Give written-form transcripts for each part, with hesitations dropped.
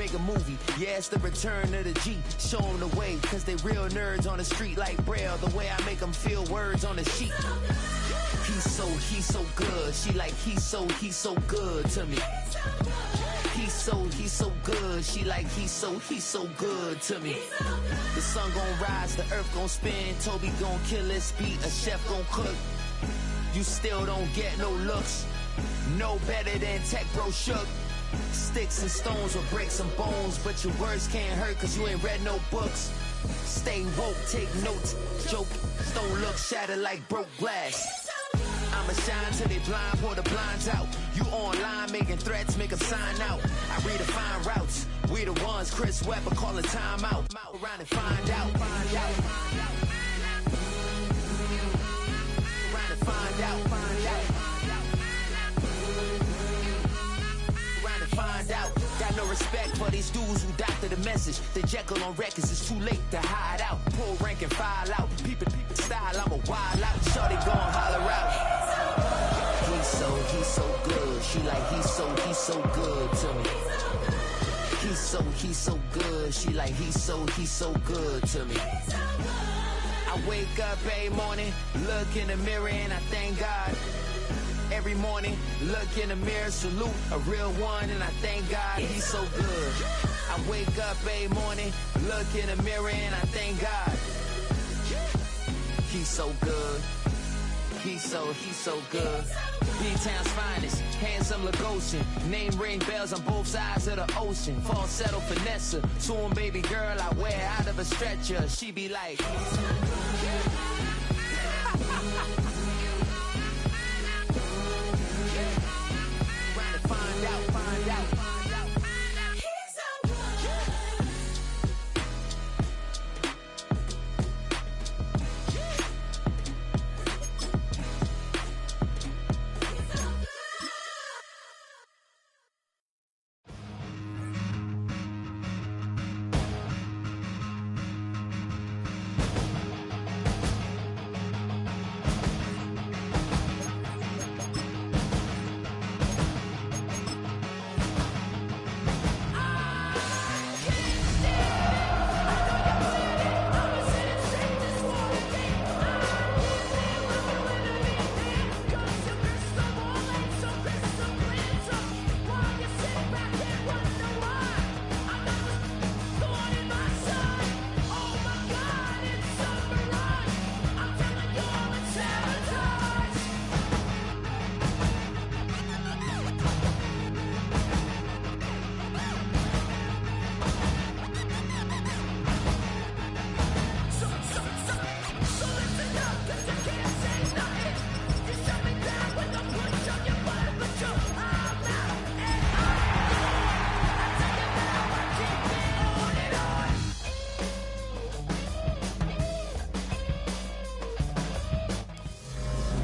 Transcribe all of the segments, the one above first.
make a movie. Yeah, it's the return of the G. Show them the way, cause they real nerds on the street like Braille. The way I make them feel words on the sheet. He's so good. She like, he's so good to me. He's so good. She like, he's so good to me. The sun gon' rise, the earth gon' spin. Toby gon' kill this beat, a chef gon' cook. You still don't get no looks. No better than Tech Bro Shook. Sticks and stones will break some bones, but your words can't hurt cause you ain't read no books. Stay woke, take notes, joke. Don't look shattered like broke glass. I'ma shine till they blind, pour the blinds out. You online making threats, make them sign out. I redefine routes. We the ones Chris Webber calling time out. Around and find out. Around and find out. Around and find out. Got no respect for these dudes who doctor the message. The Jekyll on records, it's too late to hide out. Pull rank and file out. People style, I'm a wild out. Shorty gon' holler out. He's so good. She like, he's so good to me. He's so good. She like, he's so good to me. I wake up every morning, look in the mirror and I thank God. Every morning, look in the mirror, salute a real one and I thank God he's so good. I wake up every morning, look in the mirror and I thank God. He's so good. He's so good. B-Town's finest, handsome Lagosian. Name ring bells on both sides of the ocean. Falsetto finesse, soon baby girl I wear out of a stretcher. She be like, trying to find out.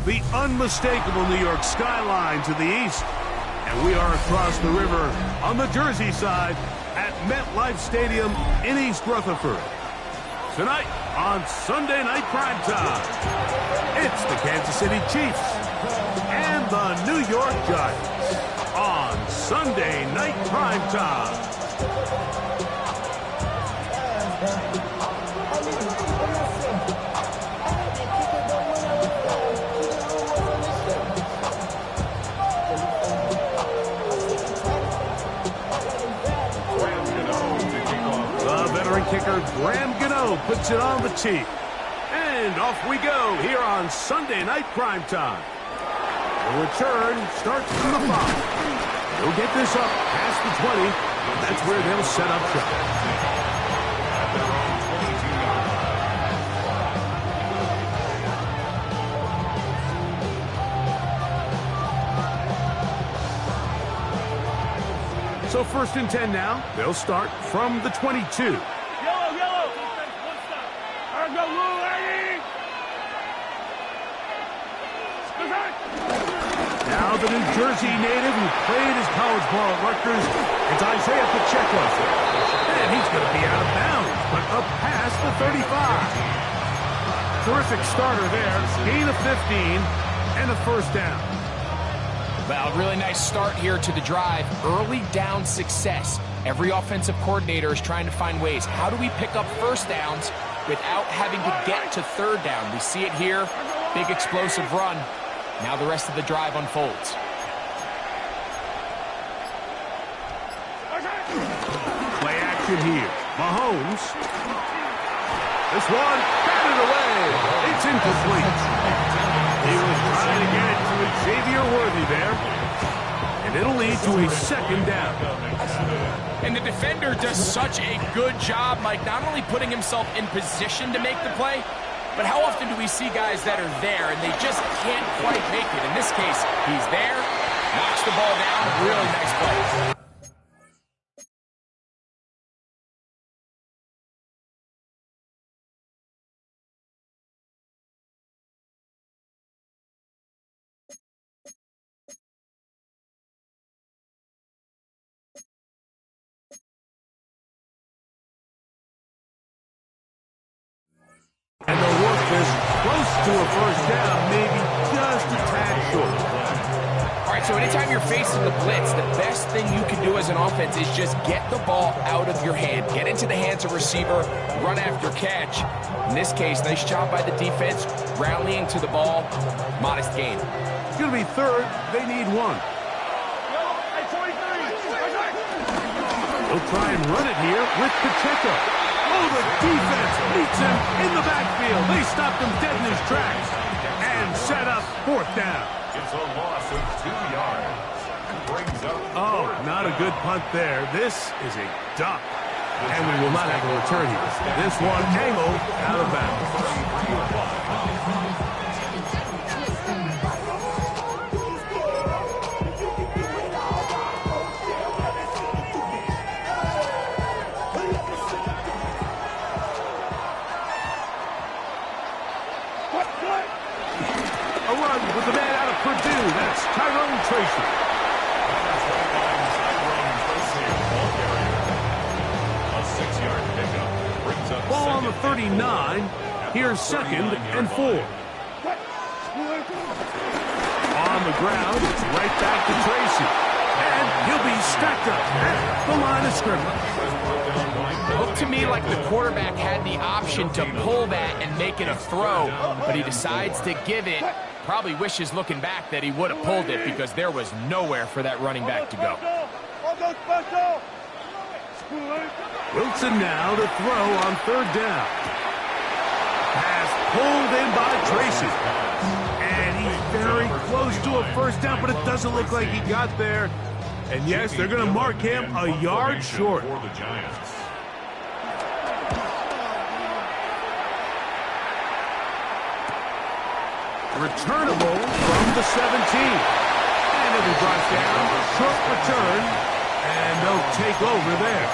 The unmistakable New York skyline to the east. And we are across the river on the Jersey side at MetLife Stadium in East Rutherford. Tonight on Sunday Night Primetime, it's the Kansas City Chiefs and the New York Giants on Sunday Night Primetime. Kicker Graham Gano puts it on the tee. And off we go here on Sunday Night Primetime. The return starts from the 5. They'll get this up past the 20. That's where they'll set up shop. So 1st and 10 now. They'll start from the 22. Now the New Jersey native who played his college ball at Rutgers, it's Isaiah Pacheco. And he's going to be out of bounds, but up past the 35. Terrific starter there. Gain of 15 and a 1st down. Well, really nice start here to the drive. Early down success. Every offensive coordinator is trying to find ways. How do we pick up first downs without having to get to third down? We see it here. Big explosive run. Now the rest of the drive unfolds. Play action here. Mahomes. This one, batted away. It's incomplete. He was trying to get it to Xavier Worthy there. And it'll lead to a second down. And the defender does such a good job, Mike, not only putting himself in position to make the play, but how often do we see guys that are there and they just can't quite make it? In this case, he's there, knocks the ball down, really nice play. And they'll work this close to a first down, maybe just a tad short. All right, so anytime you're facing the blitz, the best thing you can do as an offense is just get the ball out of your hand. Get into the hands of receiver, run after catch. In this case, nice job by the defense, rallying to the ball. Modest gain. It's going to be third. They need one. They'll try and run it here with Pacheco. Oh, the defense meets him in the backfield. They stopped him dead in his tracks and set up fourth down. It's a loss of 2 yards. Brings up. Oh, not a good punt there. This is a duck. And we will not have a return here. This one angled out of bounds. With the man out of Purdue, that's Tyrone Tracy. A 6-yard pickup brings up Ball on the 39. Here's second and 4. On the ground, it's right back to Tracy. And he'll be stacked up at the line of scrimmage. Looked to me like the quarterback had the option to pull that and make it a throw, but he decides to give it. Probably wishes looking back that he would have pulled it because there was nowhere for that running back to go. Wilson now to throw on third down. Pass pulled in by Tracy. And he's very close to a first down, but it doesn't look like he got there. And yes, they're going to mark him a yard short. For the Giants. Returnable from the 17. And it'll be brought down. Short return. And they'll take over there.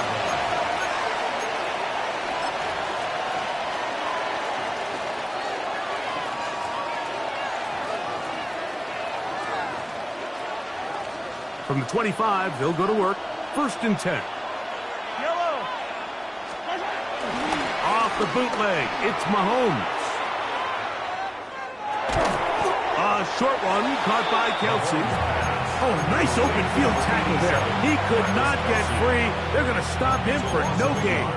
From the 25, they'll go to work. First and 10. Off the bootleg, it's Mahomes. A short one caught by Kelsey. Oh, nice open field tackle there. He could not get free. They're going to stop him for no gain.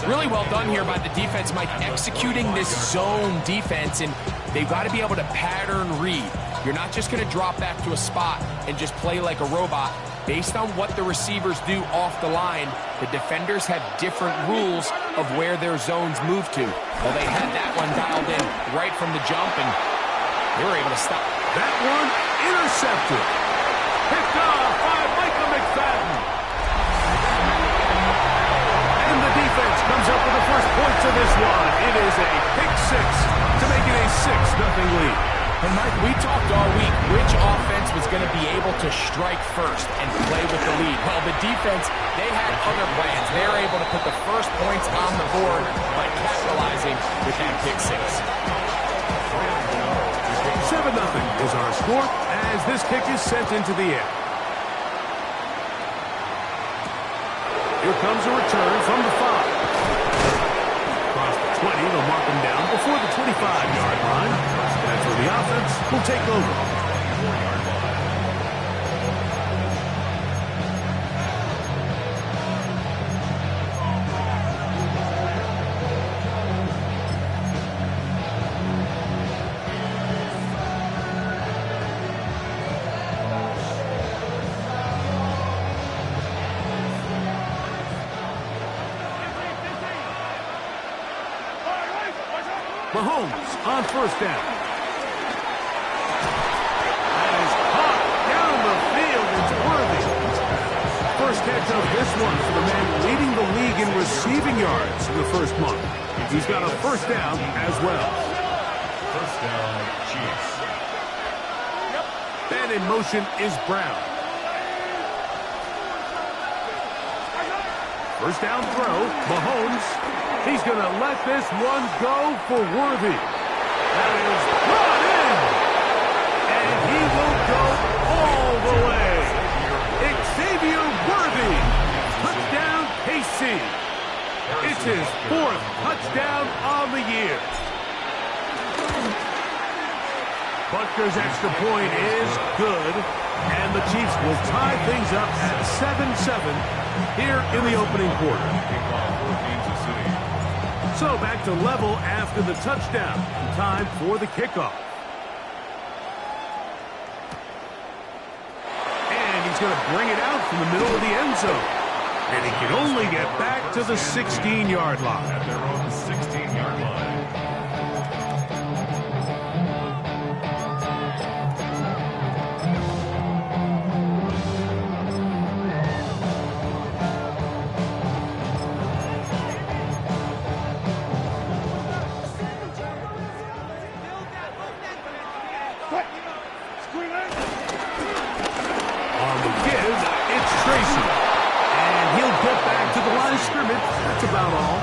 Really well done here by the defense, Mike, executing this zone defense, and they've got to be able to pattern read. You're not just going to drop back to a spot and just play like a robot. Based on what the receivers do off the line, the defenders have different rules of where their zones move to. Well, they had that one dialed in right from the jump, and they were able to stop. That one intercepted. Picked off by Michael McFadden. And the defense comes up with the first points of this one. It is a pick six to make it a 6-0 lead. And Mike, we talked all week which offense was going to be able to strike first and play with the lead. Well, the defense, they had other plans. They were able to put the first points on the board by capitalizing with that pick six. 7-0 is our score as this kick is sent into the air. Here comes a return from the 5. Across the 20, they'll mark him down before the 25-yard line. That's where the offense will take over. Mahomes on first down. That is caught down the field. It's Worthy. First catch of this one for the man leading the league in receiving yards in the first month. He's got a first down as well. First down, Chiefs. And in motion is Brown. First down throw, Mahomes. He's going to let this one go for Worthy. That is brought in. And he will go all the way. Xavier Worthy. Touchdown, KC. It's his fourth touchdown on the year. Butker's extra point is good, and the Chiefs will tie things up at 7-7 here in the opening quarter. So back to level after the touchdown. Time for the kickoff. And he's going to bring it out from the middle of the end zone. And he can only get back to the 16-yard line. At their own 16-yard line. That's about all.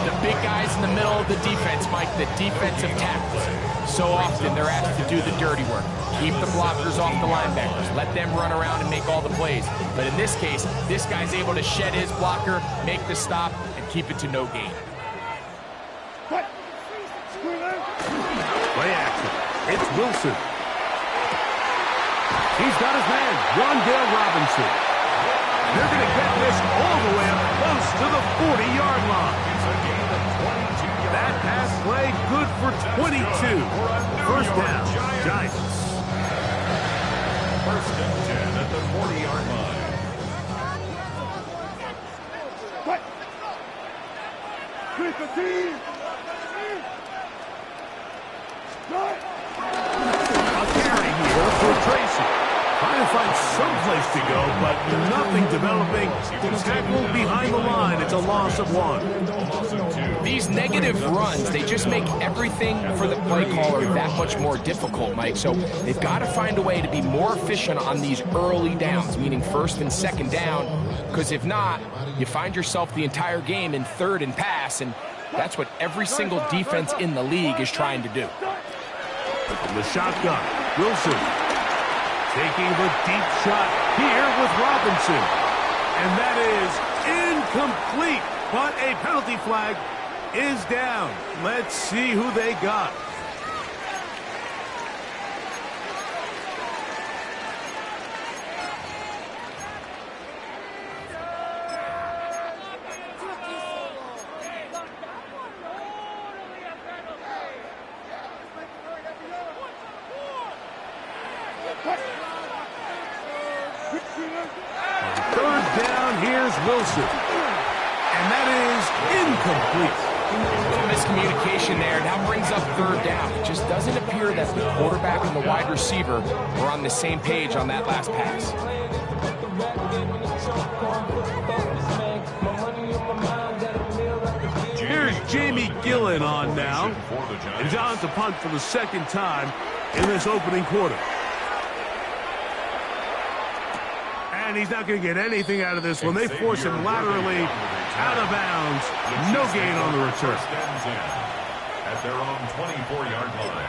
The big guys in the middle of the defense, Mike, the defensive tackles. So often they're asked to do the dirty work. Keep the blockers off the linebackers. Let them run around and make all the plays. But in this case, this guy's able to shed his blocker, make the stop, and keep it to no gain. Play action. It's Wilson. He's got his man, Wan'Dale Robinson. They're going to get this all the way up close to the 40-yard line. That pass play good for 22. First down, Giants. First and 10 at the 40-yard line. A carry here for Tracy. Trying to find some place to go, but nothing developing. Tackle behind the line. It's a loss of 1. These negative runs, they just make everything for the play caller that much more difficult, Mike. So they've got to find a way to be more efficient on these early downs, meaning first and second down, because if not, you find yourself the entire game in third and pass, and that's what every single defense in the league is trying to do. From the shotgun, Wilson. Taking the deep shot here with Robinson. And that is incomplete. But a penalty flag is down. Let's see who they got. Third down, here's Wilson. And that is incomplete. A little miscommunication there. Now brings up third down. It just doesn't appear that the quarterback and the wide receiver were on the same page on that last pass. Here's Jamie Gillen on now. And John to punt for the second time in this opening quarter. And he's not going to get anything out of this one. They force him laterally out of bounds. No gain on the return. At their own 24-yard line.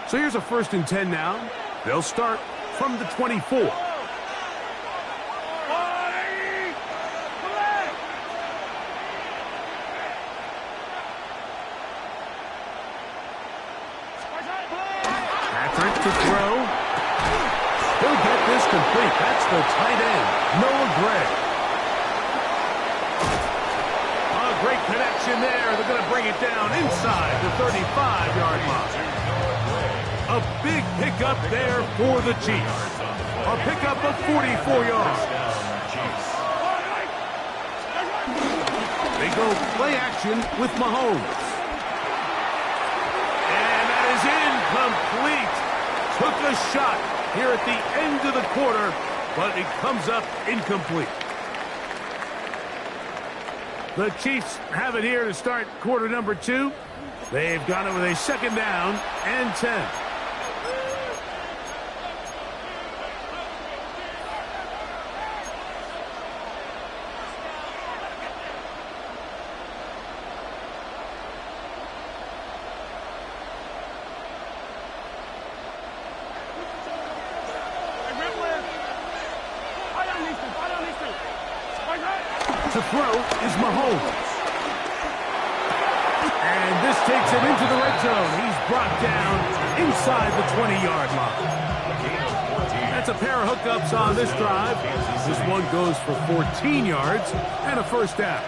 So here's a 1st and 10 now. They'll start from the 24. To throw. He'll get this complete. That's the tight end, Noah Gray. A great connection there. They're going to bring it down inside the 35-yard line. A A big pickup there for the Chiefs. A pickup of 44 yards. They go play action with Mahomes. And that is incomplete. Took a shot here at the end of the quarter, but it comes up incomplete. The Chiefs have it here to start quarter number 2. They've got it with a second down and 10. To throw is Mahomes. And this takes him into the red zone. He's brought down inside the 20-yard line. That's a pair of hookups on this drive. This one goes for 14 yards and a first down.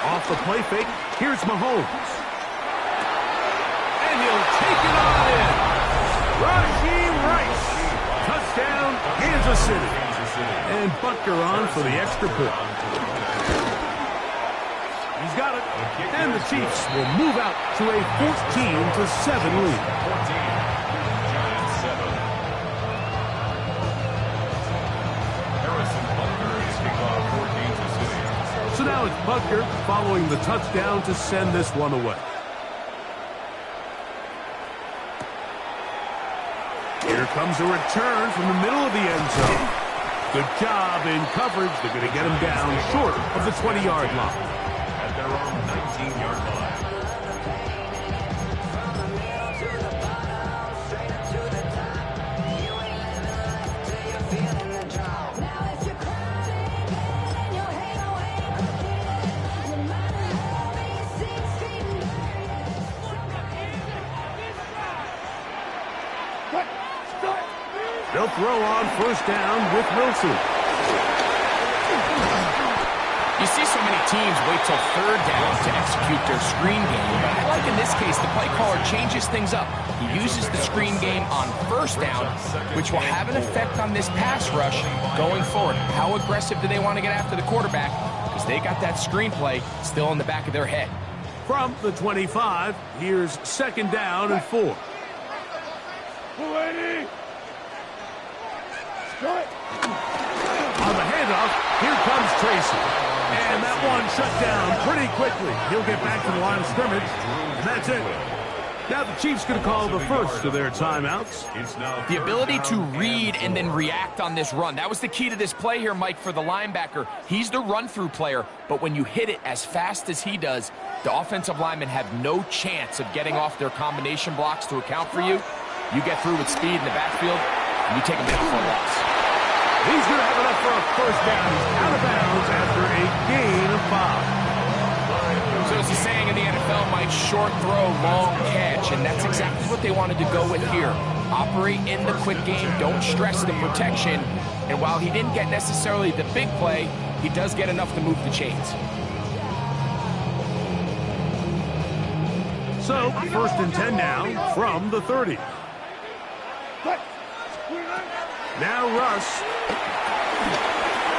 Off the play fake, here's Mahomes. And he'll take it on in. Rashee Rice. Touchdown, Kansas City. And Butker on for the extra point. He's got it. And the Chiefs will move out to a 14-7 lead. So now it's Butker following the touchdown to send this one away. Here comes a return from the middle of the end zone. Good job in coverage. They're going to get him down short of the 20-yard line. At their own 19-yard line. They'll throw on first down with Wilson. You see so many teams wait till third down to execute their screen game, but I like in this case the play caller changes things up. He uses the screen game on first down, which will have an effect on this pass rush going forward. How aggressive do they want to get after the quarterback? Because they got that screen play still in the back of their head. From the 25, here's second down and 4. On the handoff, here comes Tracy. And that one shut down pretty quickly. He'll get back to the line of scrimmage, and that's it. Now the Chiefs going to call the first of their timeouts. The ability to read and then react on this run. That was the key to this play here, Mike, for the linebacker. He's the run-through player, but when you hit it as fast as he does, the offensive linemen have no chance of getting off their combination blocks to account for you. You get through with speed in the backfield, and you take him down for a loss. He's going to have enough for a first down. He's out of bounds after a gain of 5. So as the saying in the NFL, Mike, short throw, long catch, and that's exactly what they wanted to go with here. Operate in the quick game, don't stress the protection, and while he didn't get necessarily the big play, he does get enough to move the chains. So, first and 10 now from the 30. Now Russ.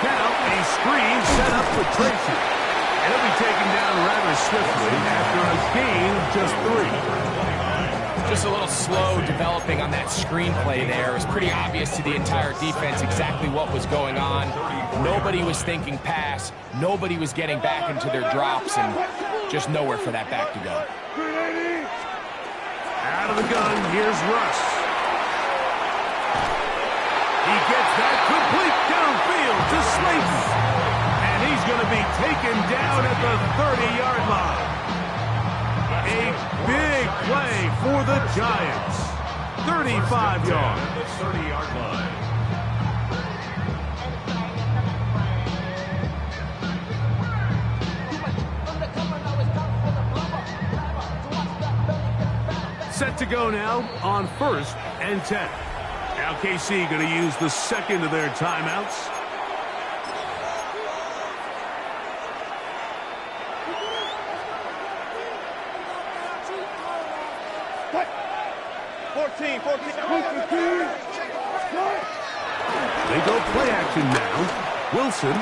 Now a screen set up for Tracy. And he'll be taken down rather swiftly after a gain of just 3. Just a little slow developing on that screenplay there. It was pretty obvious to the entire defense exactly what was going on. Nobody was thinking pass. Nobody was getting back into their drops, and just nowhere for that back to go. Out of the gun, here's Russ. He gets that complete downfield to Slayton. And he's going to be taken down at the 30-yard line. A big play for the Giants. 35 yards. At the 30-yard line. Set to go now on first and 10. Now KC going to use the second of their timeouts. They go play action now. Wilson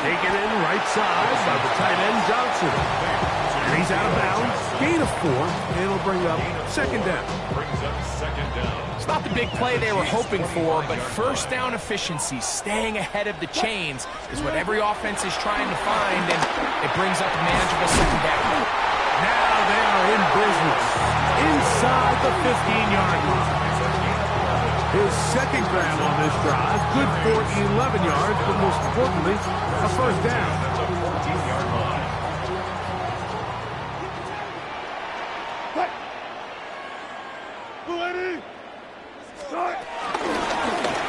taken in right side by the tight end Johnson. And he's out of bounds. Gain of 4. And it'll bring up second down. It's not the big play they were hoping for, but first down efficiency, staying ahead of the chains, is what every offense is trying to find, and it brings up a manageable second down. Now they are in business inside the 15-yard line. His second grab on this drive, good for 11 yards, but most importantly, a first down. That's a 14-yard line.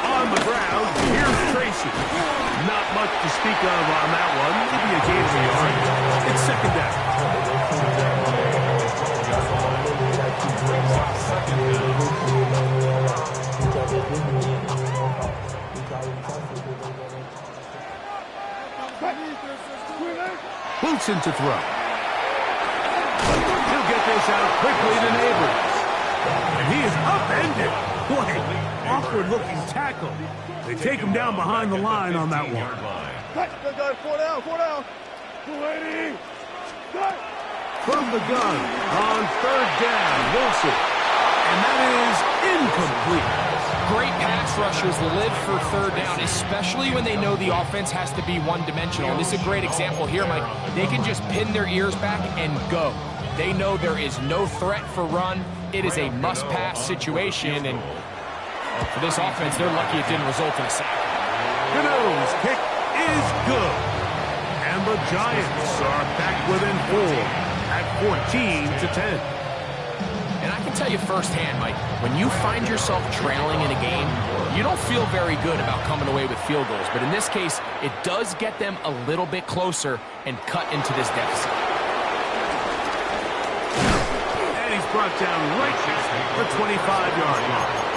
On the ground, here's Tracy. Not much to speak of on that one. Maybe a gain of a yard. It's second down. Wilson to throw. He'll get this out quickly to Neighbors. And he is upended. Boy, awkward-looking tackle. They take him down behind the line on that one. From the gun on third down, Wilson. And that is incomplete. Great pass rushers live for third down, especially when they know the offense has to be one-dimensional. And this is a great example here, Mike. They can just pin their ears back and go. They know there is no threat for run. It is a must-pass situation, and for this offense, they're lucky it didn't result in a sack. Gano's kick is good. And the Giants are back within 4 at 14-10. And I can tell you firsthand, Mike, when you find yourself trailing in a game, you don't feel very good about coming away with field goals. But in this case, it does get them a little bit closer and cut into this deficit. And he's brought down right at the 25-yard line.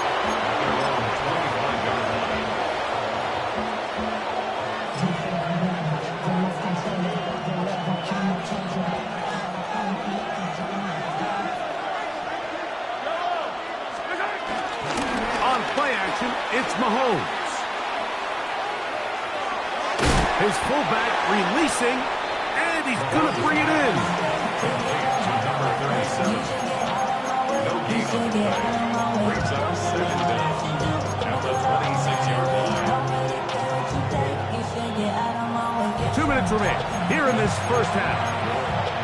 It's Mahomes. His fullback releasing, and he's going to bring it in. No gain on the play. Brings up second down at the 26-yard line. 2 minutes remain here in this first half.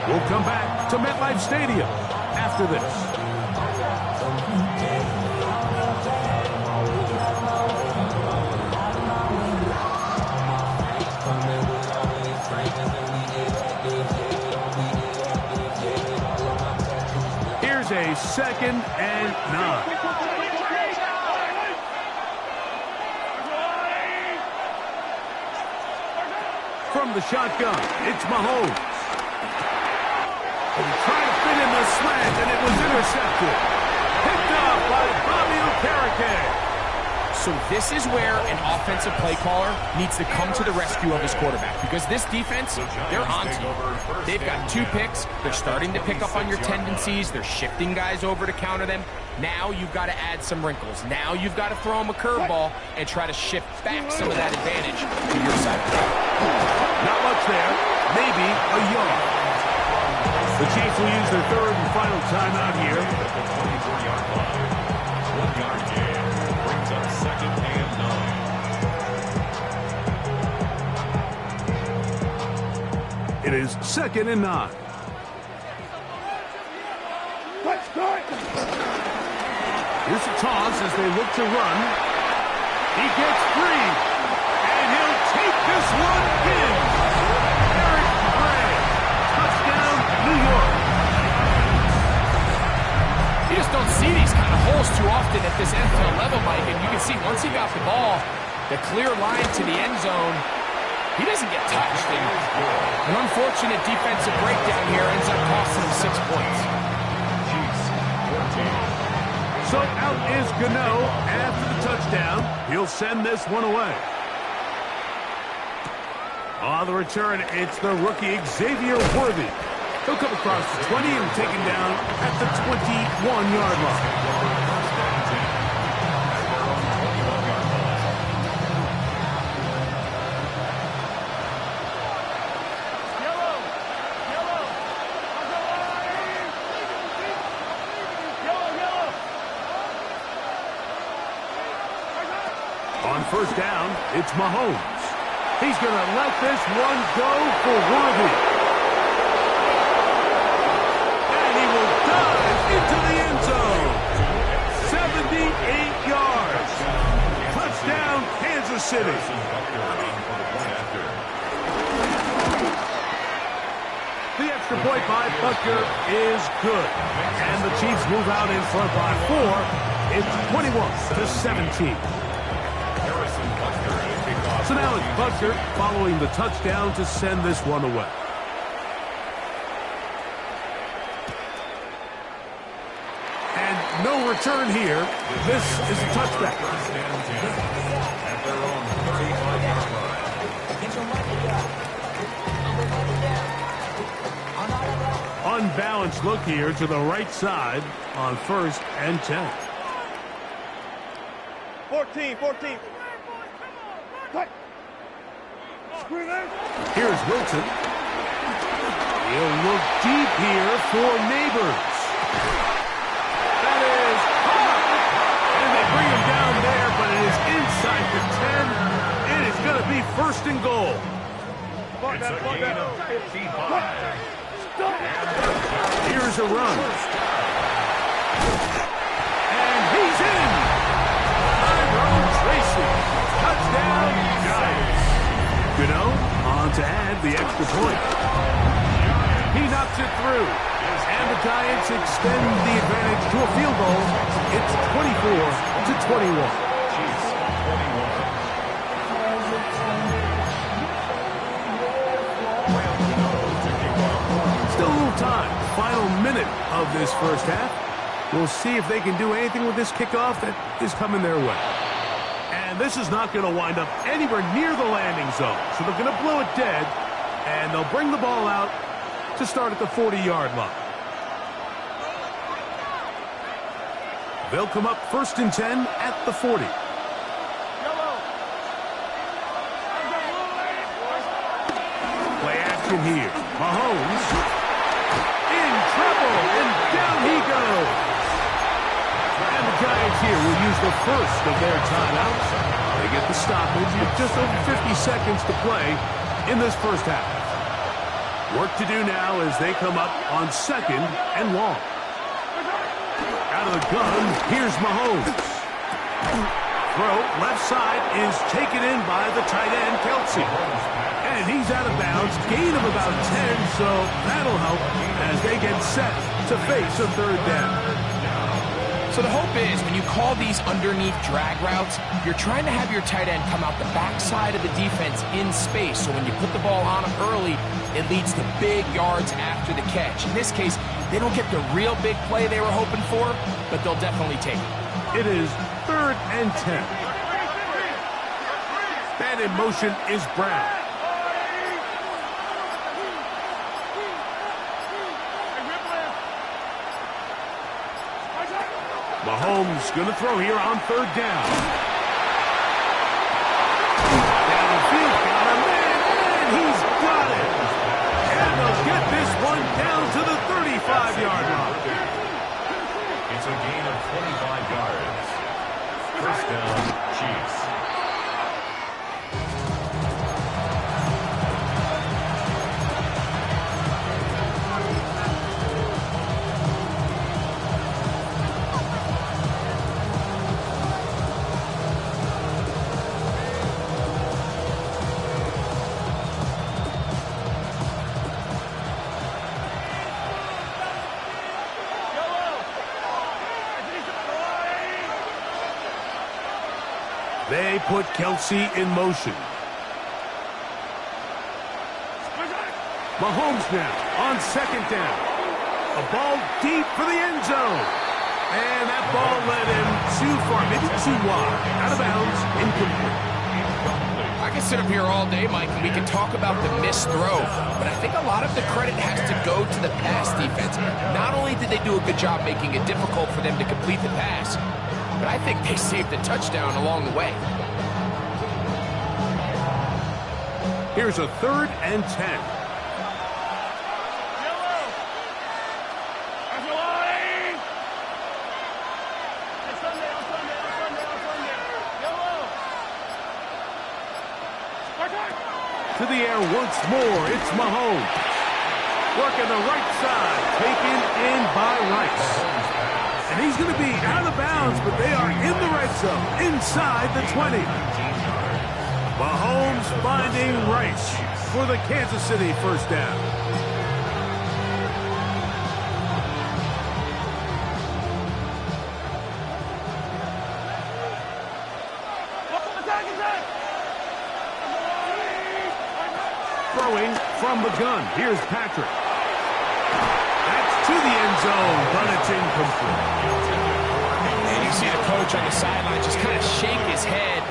We'll come back to MetLife Stadium after this. A 2nd and 9. From the shotgun, it's Mahomes. And trying to fit in the slant, and it was intercepted. Picked up by Bobby Okereke. So this is where an offensive play caller needs to come to the rescue of his quarterback, because this defense, they're on to you. They've got 2 picks. They're starting to pick up on your tendencies. They're shifting guys over to counter them. Now you've got to add some wrinkles. Now you've got to throw them a curveball and try to shift back some of that advantage to your side. Not much there. Maybe a yard. The Chiefs will use their 3rd and final timeout here. 24-yard line. 1-yard gain. Brings up second and 9. It is 2nd and 9. Here's a toss as they look to run. He gets free, and he'll take this one in. Eric Gray, touchdown, New York. You just don't see these kind of holes too often at this NFL level, Mike, and you can see once he got the ball, the clear line to the end zone, he doesn't get touched. And an unfortunate defensive breakdown here ends up costing him 6 points. So out is Gano after the touchdown. He'll send this one away. On the return, it's the rookie Xavier Worthy. He'll come across the 20 and take him down at the 21-yard line. first down, it's Mahomes. He's going to let this one go for Worthy. And he will dive into the end zone. 78 yards. Touchdown, Kansas City. The extra point by Butker is good. And the Chiefs move out in front by 4. It's 21-17. So now it's Butker following the touchdown to send this one away. And no return here. This is a touchback. At their own 35-yard line. Unbalanced look here to the right side on 1st and 10. 14. Cut. Here's Wilson. He'll look deep here for Neighbors. That is hot. And they bring him down there, but it is inside the 10. It is going to be 1st and goal. It's a gain of 55. Here's a run. And he's in. Tyrone Tracy. Touchdown, Giants. Gano on to add the extra point. He knocks it through. And the Giants extend the advantage to a field goal. It's 24-21. Still a little time. Final minute of this first half. We'll see if they can do anything with this kickoff that is coming their way. And this is not going to wind up anywhere near the landing zone. So they're going to blow it dead, and they'll bring the ball out to start at the 40-yard line. They'll come up 1st and 10 at the 40. Play action here. Mahomes in trouble, and down he goes. And the Giants here will use the first of their timeouts. They get the stoppage with just over 50 seconds to play in this first half. Work to do now as they come up on 2nd and long. Out of the gun, here's Mahomes. Throw, left side, is taken in by the tight end, Kelsey. And he's out of bounds, gain of about 10, so that'll help as they get set to face a 3rd down. So the hope is when you call these underneath drag routes, you're trying to have your tight end come out the backside of the defense in space. So when you put the ball on him early, it leads to big yards after the catch. In this case, they don't get the real big play they were hoping for, but they'll definitely take it. It is 3rd and 10. And in motion is Brown. Mahomes going to throw here on 3rd down. Downfield, got him, and he's got it. And they'll get this one down to the 35-yard line. It's a gain of 25 yards. 1st down, Chiefs. They put Kelsey in motion. Mahomes now on 2nd down. A ball deep for the end zone. And that ball led him too far, maybe too wide. Out of bounds, incomplete. I can sit up here all day, Mike, and we can talk about the missed throw, but I think a lot of the credit has to go to the pass defense. Not only did they do a good job making it difficult for them to complete the pass, but I think they saved a touchdown along the way. Here's a 3rd and 10. To the air once more. It's Mahomes. Working the right side. Taken in by Rice. And he's going to be out of bounds, but they are in the red zone. Inside the 20. Mahomes finding Rice for the Kansas City first down. Throwing from the gun. Here's Patrick. That's to the end zone, but it's incomplete. And you see the coach on the sideline just kind of shake his head.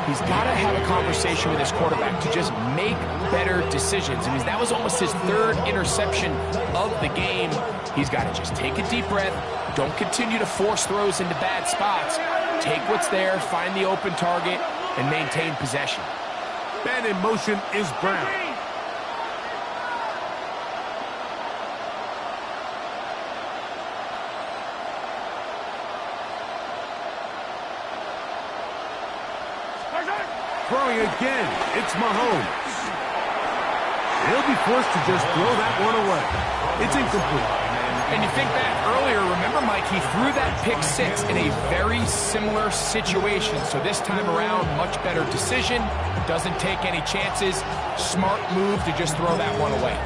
He's got to have a conversation with his quarterback to just make better decisions. I mean, that was almost his third interception of the game. He's got to just take a deep breath. Don't continue to force throws into bad spots. Take what's there, find the open target, and maintain possession. Man in motion is Brown. Throwing again, it's Mahomes. He'll be forced to just throw that one away. It's incomplete. And you think back earlier, remember, Mike, he threw that pick six in a very similar situation. So this time around, much better decision. Doesn't take any chances. Smart move to just throw that one away.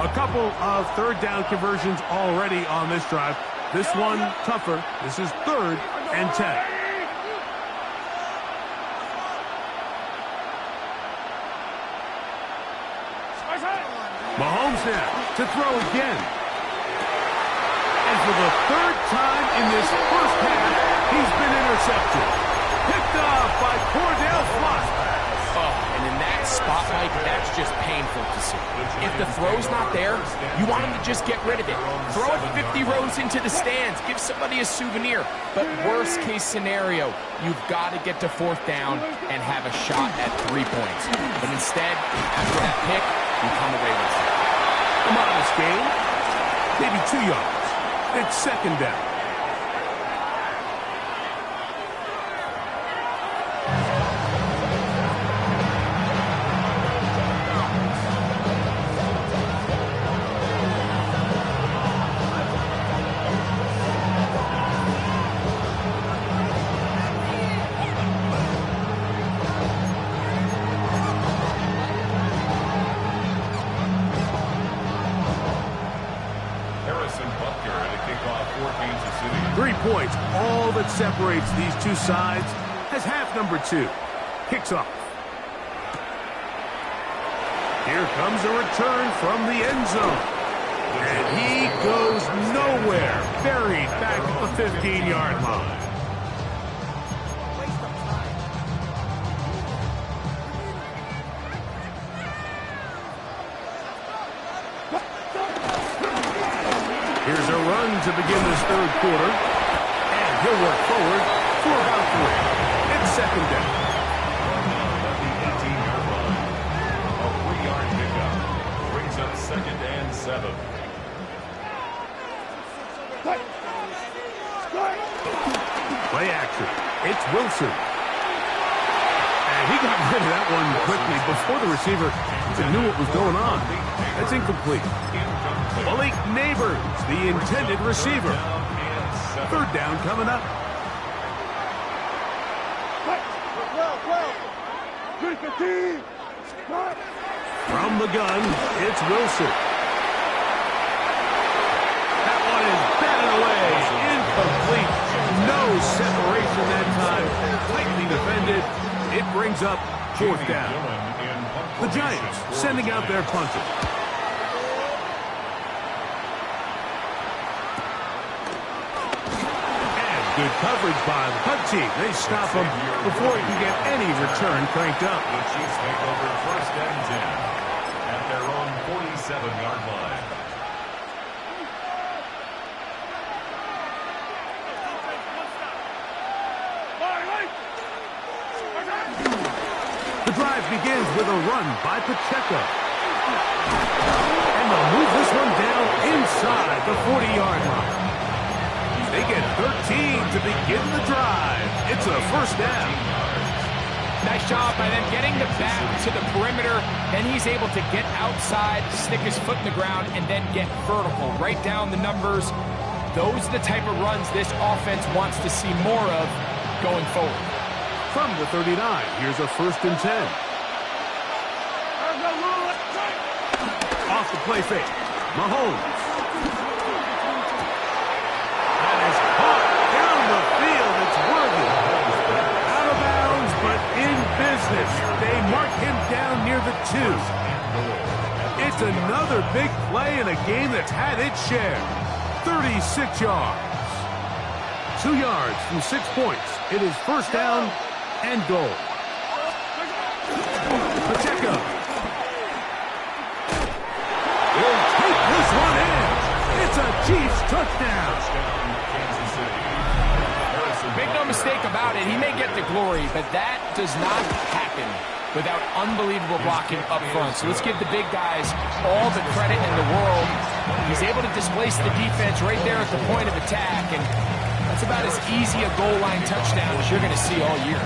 A couple of third down conversions already on this drive. This one tougher. This is 3rd and 10. Mahomes now to throw again. And for the 3rd time in this first half, he's been intercepted. Picked off by Cordell Flott. Oh, and in that spot, Mike, that's just painful to see. If the throw's not there, you want him to just get rid of it. Throw it 50 rows into the stands. Give somebody a souvenir. But worst case scenario, you've got to get to 4th down and have a shot at 3 points. But instead, after that pick, you come away with it. A modest gain, maybe 2 yards. It's 2nd down. Points, all that separates these two sides as half number 2 kicks off. Here comes a return from the end zone. And he goes nowhere, buried back at the 15-yard line. Here's a run to begin this 3rd quarter. He'll work forward for about 3. It's 2nd down. At the 18-yard line. A 3-yard pickup brings up 2nd and 7. Play action. It's Wilson. And he got rid of that one quickly before the receiver even knew what was going on. That's incomplete. Malik Neighbors, the intended receiver. 3rd down coming up. From the gun, it's Wilson. That one is batted away. Incomplete. No separation that time. Tightly defended. It brings up 4th down. The Giants sending out their punter. Good coverage by the punt team. They stop him before he can get any return cranked up. The Chiefs take over 1st and 10 at their own 47-yard line. The drive begins with a run by Pacheco. And they'll move this one down inside the 40-yard line. They get 13 to begin the drive. It's a 1st down. Nice job by them getting the back to the perimeter. Then he's able to get outside, stick his foot in the ground, and then get vertical. Right down the numbers. Those are the type of runs this offense wants to see more of going forward. From the 39, here's a 1st and 10. Off the play fake. Mahomes. That is caught down the field. It's worthy. Out of bounds, but in business. They mark him down near the 2. It's another big play in a game that's had its share. 36 yards. 2 yards from 6 points. It is 1st down and goal. Pacheco. Will take this one in. It's a Chiefs touchdown. Make no mistake about it, he may get the glory, but that does not happen without unbelievable blocking up front. So let's give the big guys all the credit in the world. He's able to displace the defense right there at the point of attack, and that's about as easy a goal line touchdown as you're going to see all year.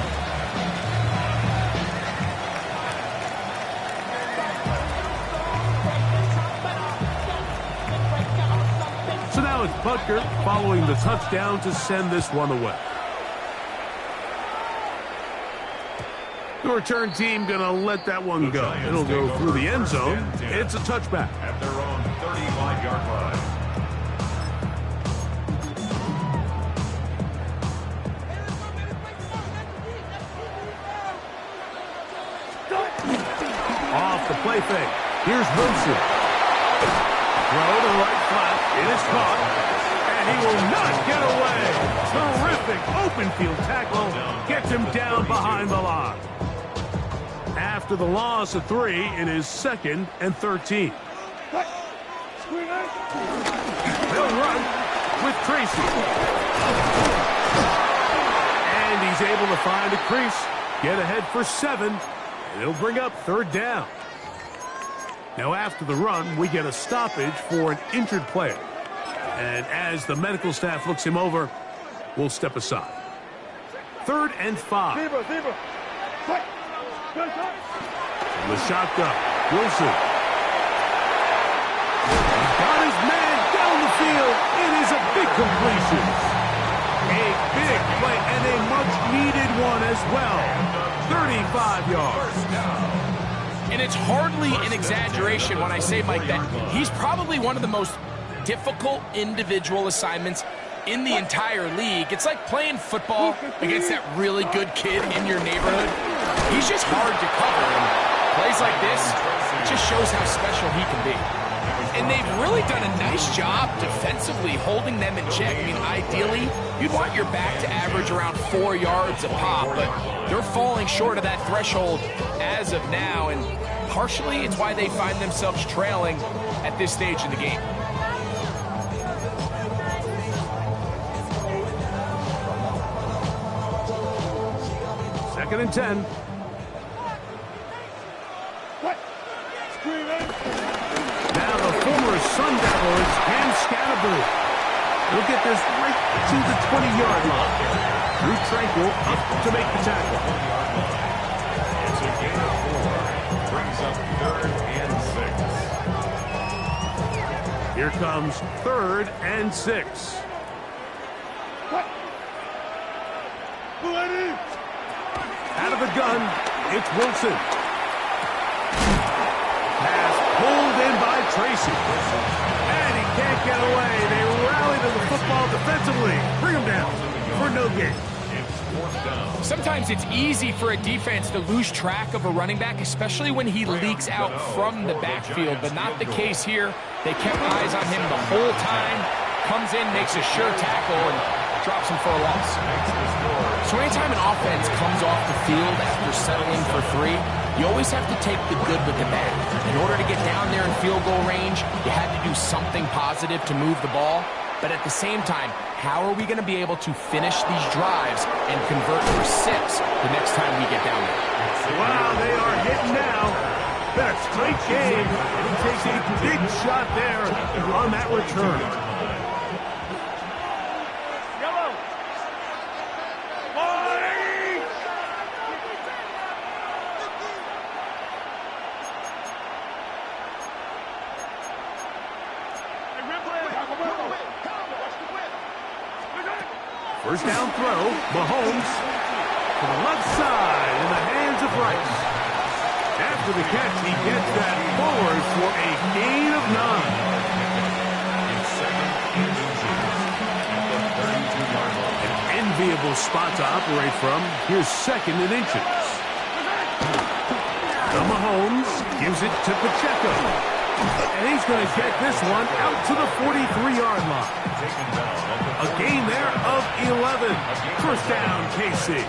So now it's Butker following the touchdown to send this one away. The return team going to let that one go. It'll go through the end zone. It's a touchback. At their own 35-yard line. Off the play fake. Here's Wilson. Throw to right flat. It is caught. And he will not get away. Terrific open field tackle. Gets him down behind the line. After the loss of 3, it is 2nd and 13. They'll run with Tracy. And he's able to find a crease. Get ahead for 7. And it'll bring up 3rd down. Now after the run, we get a stoppage for an injured player. And as the medical staff looks him over, we'll step aside. 3rd and 5. The shotgun. Wilson. He's got his man down the field. It is a big completion. A big play and a much-needed one as well. 35 yards. And it's hardly an exaggeration when I say, Mike, that he's probably one of the most difficult individual assignments in the entire league. It's like playing football against that really good kid in your neighborhood. He's just hard to cover, and plays like this just shows how special he can be. And they've really done a nice job defensively holding them in check. I mean, ideally, you'd want your back to average around 4 yards a pop, but they're falling short of that threshold as of now, and partially it's why they find themselves trailing at this stage in the game. Second and 10. Now the former Sun Devil is Cam Scatterbury. He'll get this right to the 20-yard line. Drew Tranquil up to make the tackle. It's a gain of 4. Brings up 3rd and 6. Here comes 3rd and 6. Out of the gun, it's Wilson. Pass pulled in by Tracy. And he can't get away. They rally to the football defensively. Bring him down for no gain. Sometimes it's easy for a defense to lose track of a running back, especially when he leaks out from the backfield, but not the case here. They kept eyes on him the whole time. Comes in, makes a sure tackle, and drops him for a loss. So anytime an offense comes off the field after settling for 3, you always have to take the good with the bad. In order to get down there in field goal range, you had to do something positive to move the ball. But at the same time, how are we going to be able to finish these drives and convert for 6 the next time we get down there? Wow, they are hitting now. That's a great game. And he takes a big shot there on that return. First down throw, Mahomes to the left side in the hands of Rice. After the catch, he gets that forward for a gain of 9. An enviable spot to operate from. Here's 2nd and inches. The Mahomes gives it to Pacheco. And he's going to get this one out to the 43-yard line. A gain there of 11. First down, KC.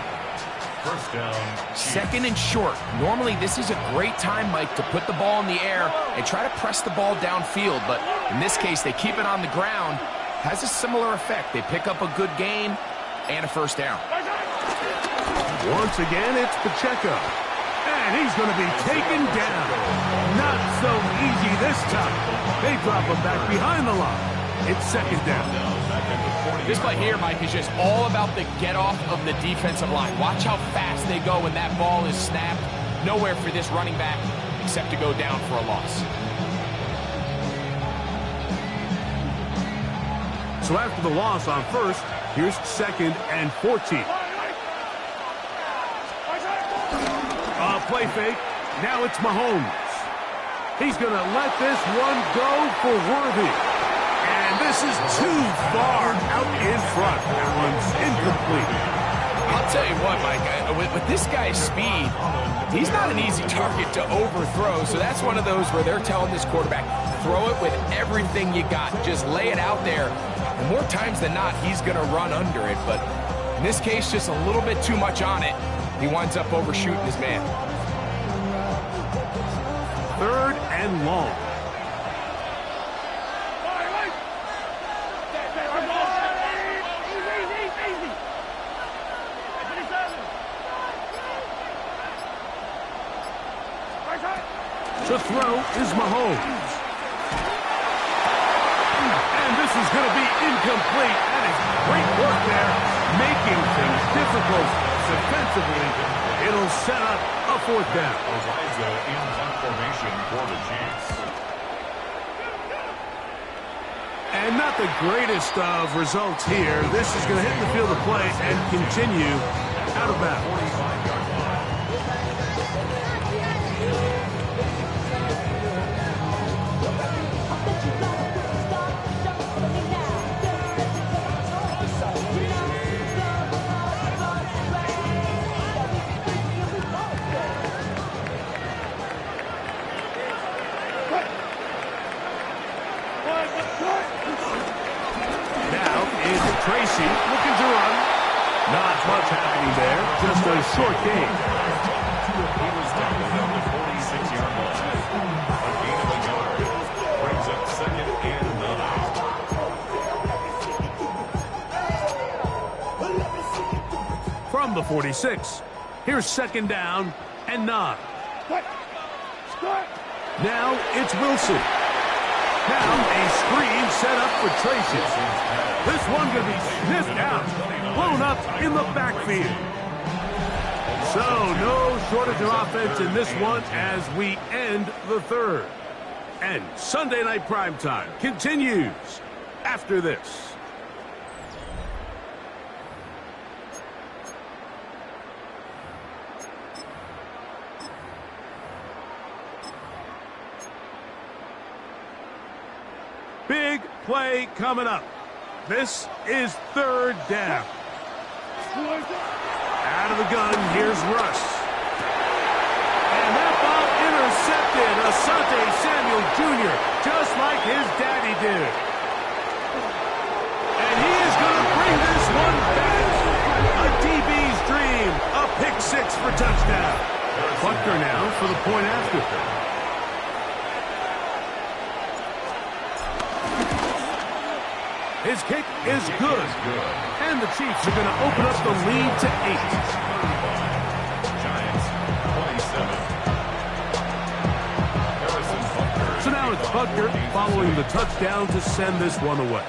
First down. 2nd and short. Normally, this is a great time, Mike, to put the ball in the air and try to press the ball downfield. But in this case, they keep it on the ground. Has a similar effect. They pick up a good gain and a first down. Once again, it's Pacheco. And he's going to be taken down. Not so easy this time. They drop him back behind the line. It's 2nd down. This play here, Mike, is just all about the get-off of the defensive line. Watch how fast they go when that ball is snapped. Nowhere for this running back except to go down for a loss. So after the loss on first, here's 2nd and 14. Play fake. Now it's Mahomes. He's going to let this one go for Worthy. And this is too far out in front. That one's incomplete. I'll tell you what, Mike, with this guy's speed, he's not an easy target to overthrow. So that's one of those where they're telling this quarterback, throw it with everything you got. Just lay it out there. And more times than not, he's going to run under it. But in this case, just a little bit too much on it. He winds up overshooting his man. 3rd and long. To throw is Mahomes. And this is going to be incomplete. That is great work there, making things difficult defensively. It'll set up a 4th down. Eliza in hot formation for the Chiefs. And not the greatest of results here. This is going to hit the field of play and continue out of bounds. 45-yard line. Tracy looking to run. Not much happening there. Just a short gain. He was tackled at the 46-yard line. A gain of a yard. Brings up 2nd and 9. From the 46, here's 2nd down and 9. Now it's Wilson. Now a screen set up for Tracy. This one going to be sniffed out, blown up in the backfield. So no shortage of offense in this one as we end the 3rd. And Sunday Night Primetime continues after this. Big play coming up. This is 3rd down. Out of the gun, here's Russ. And that ball intercepted. Asante Samuel Jr., just like his daddy did. And he is going to bring this one back. A DB's dream. A pick 6 for touchdown. Buckner now for the point after. His kick is good. And the Chiefs are going to open up the lead to 8. Giants 27. So now it's Buckner following the touchdown to send this one away.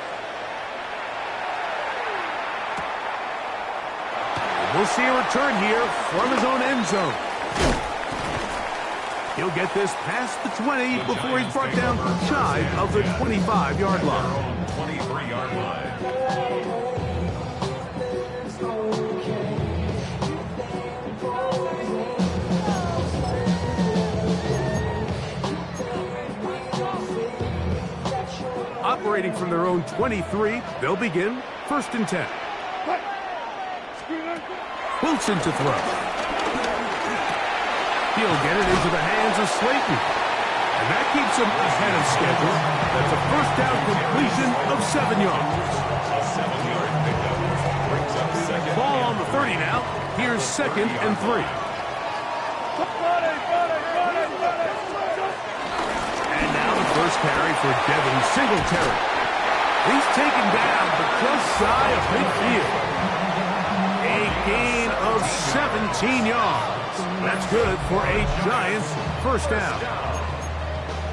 We'll see a return here from his own end zone. He'll get this past the 20 before he's brought down shy of the 25-yard line. 23-yard line. operating from their own 23. They'll begin 1st and 10. Wilson to throw. He'll get it into the hands of Slayton. And that keeps him ahead of schedule. That's a 1st down completion of 7 yards. A 7-yard pickup brings up second. Ball on the 30 now. Here's 2nd and 3. And now the first carry for Devin Singletary. He's taken down, but just shy of midfield. A gain of 17 yards. That's good for a Giants 1st down.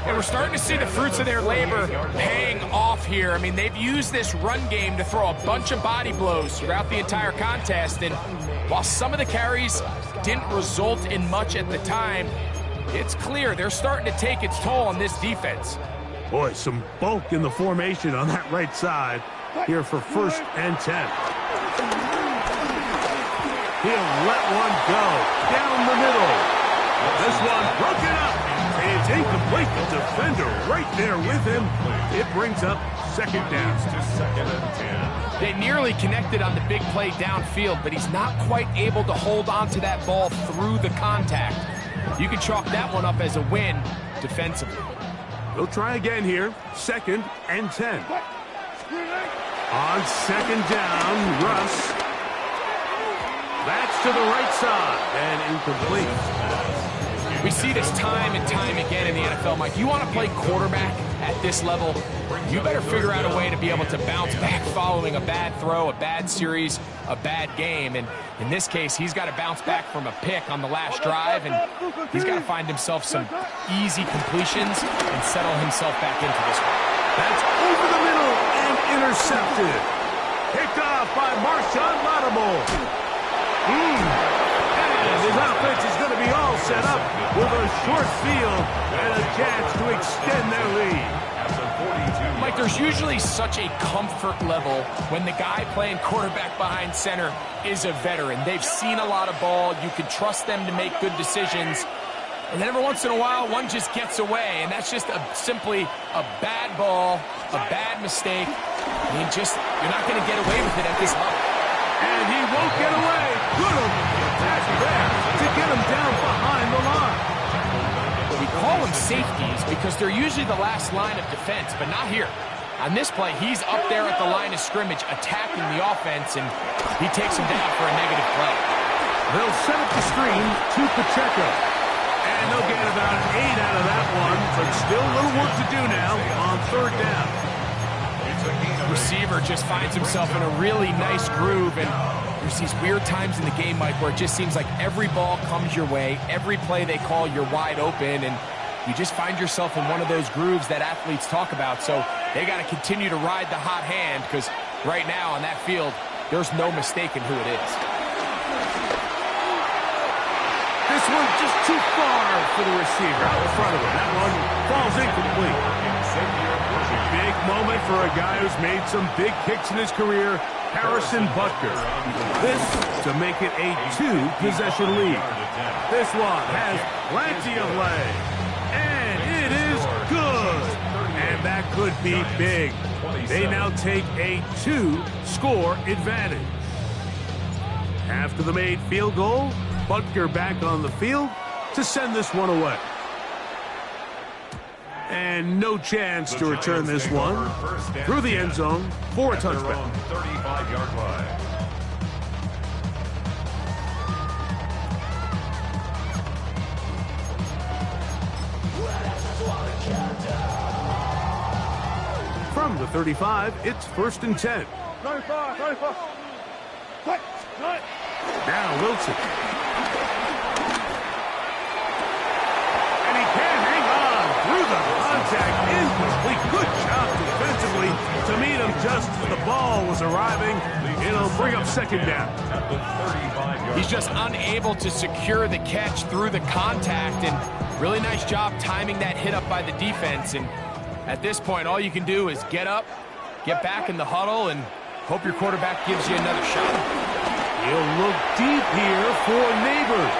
And we're starting to see the fruits of their labor paying off here. I mean, they've used this run game to throw a bunch of body blows throughout the entire contest. And while some of the carries didn't result in much at the time, it's clear they're starting to take its toll on this defense. Boy, some bulk in the formation on that right side here for 1st and 10. He'll let one go down the middle. This one broken up. It's incomplete. The defender right there with him. It brings up 2nd down. To 2nd and 10. They nearly connected on the big play downfield, but he's not quite able to hold on to that ball through the contact. You can chalk that one up as a win defensively. They'll try again here. 2nd and 10. On 2nd down, Russ. That's to the right side and incomplete. We see this time and time again in the NFL, Mike. You want to play quarterback at this level, you better figure out a way to be able to bounce back following a bad throw, a bad series, a bad game. And in this case, he's got to bounce back from a pick on the last drive, and he's got to find himself some easy completions and settle himself back into this one. That's over the middle and intercepted. Picked off by Marshawn Lattimore. And his offense is going to be all set up with a short field and a chance to extend their lead. Mike, there's usually such a comfort level when the guy playing quarterback behind center is a veteran. They've seen a lot of ball. You can trust them to make good decisions. And then every once in a while, one just gets away, and that's just simply a bad ball, a bad mistake. I mean, you're not going to get away with it at this level. And he won't get away. Good attack there to get him down behind the line. We call them safeties because they're usually the last line of defense, but not here. On this play, he's up there at the line of scrimmage attacking the offense, and he takes him down for a negative play. They'll set up the screen to Pacheco. And they'll get about 8 out of that one, but still a little work to do now on 3rd down. Receiver just finds himself in a really nice groove, and there's these weird times in the game, Mike, where it just seems like every ball comes your way, every play they call, you're wide open, and you just find yourself in one of those grooves that athletes talk about. So they got to continue to ride the hot hand, because right now on that field, there's no mistaking who it is. This one just too far for the receiver out in front of him. That one falls incomplete. Big moment for a guy who's made some big kicks in his career, Harrison Butker. This to make it a 2-possession lead. This one has plenty of leg. And it is good. And that could be big. They now take a 2-score advantage. After the made field goal, Butker back on the field to send this one away. And no chance to return this one through the end zone for a touchback. 35-yard line. From the 35, it's 1st and 10. Now Wilson. And he can't hang on through the contact. Incomplete. Good job defensively to meet him just as the ball was arriving. It'll bring up 2nd down. He's just unable to secure the catch through the contact, and really nice job timing that hit up by the defense. And at this point, all you can do is get up, get back in the huddle, and hope your quarterback gives you another shot. He'll look deep here for Neighbors.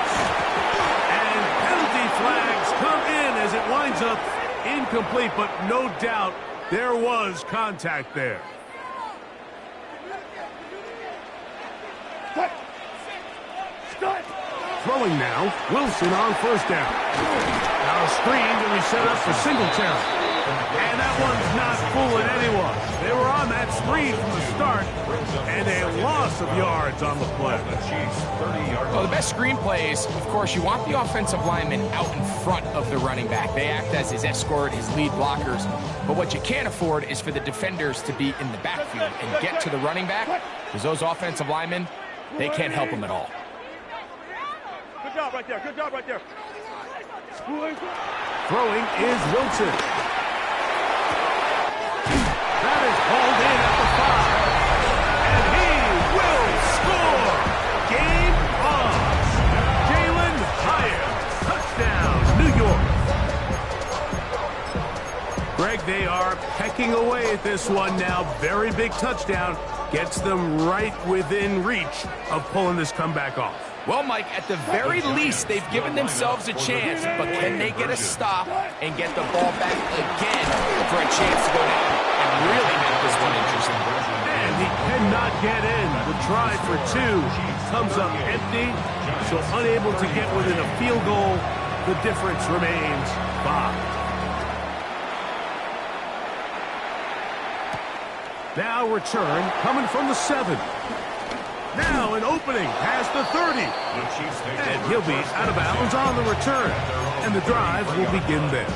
And penalty flags come in as it winds up incomplete, but no doubt There was contact there. Throwing now, Wilson on first down. Now a screen to be set up for Singletary. And that one's not fooling anyone. They were on that screen from the start, and a loss of yards on the play. Well, the best screen plays, of course, you want the offensive lineman out in front of the running back. They act as his escort, his lead blockers. But what you can't afford is for the defenders to be in the backfield and get to the running back, because those offensive linemen, they can't help him at all. Good job right there. Good job right there. Throwing is Wilson. That is hauled in at the 5. And he will score. Game on. Jalen Hyatt. Touchdown, New York. Greg, they are pecking away at this one now. Very big touchdown. Gets them right within reach of pulling this comeback off. Well, Mike, at the very least, they've given themselves a chance, but can they get a stop and get the ball back again for a chance to go down and really make this one interesting? And he cannot get in. The try for two comes up empty, so unable to get within a field goal. The difference remains 5. Now return coming from the 7. Now an opening past the 30. And he'll be out of bounds on the return. And the drive will begin there.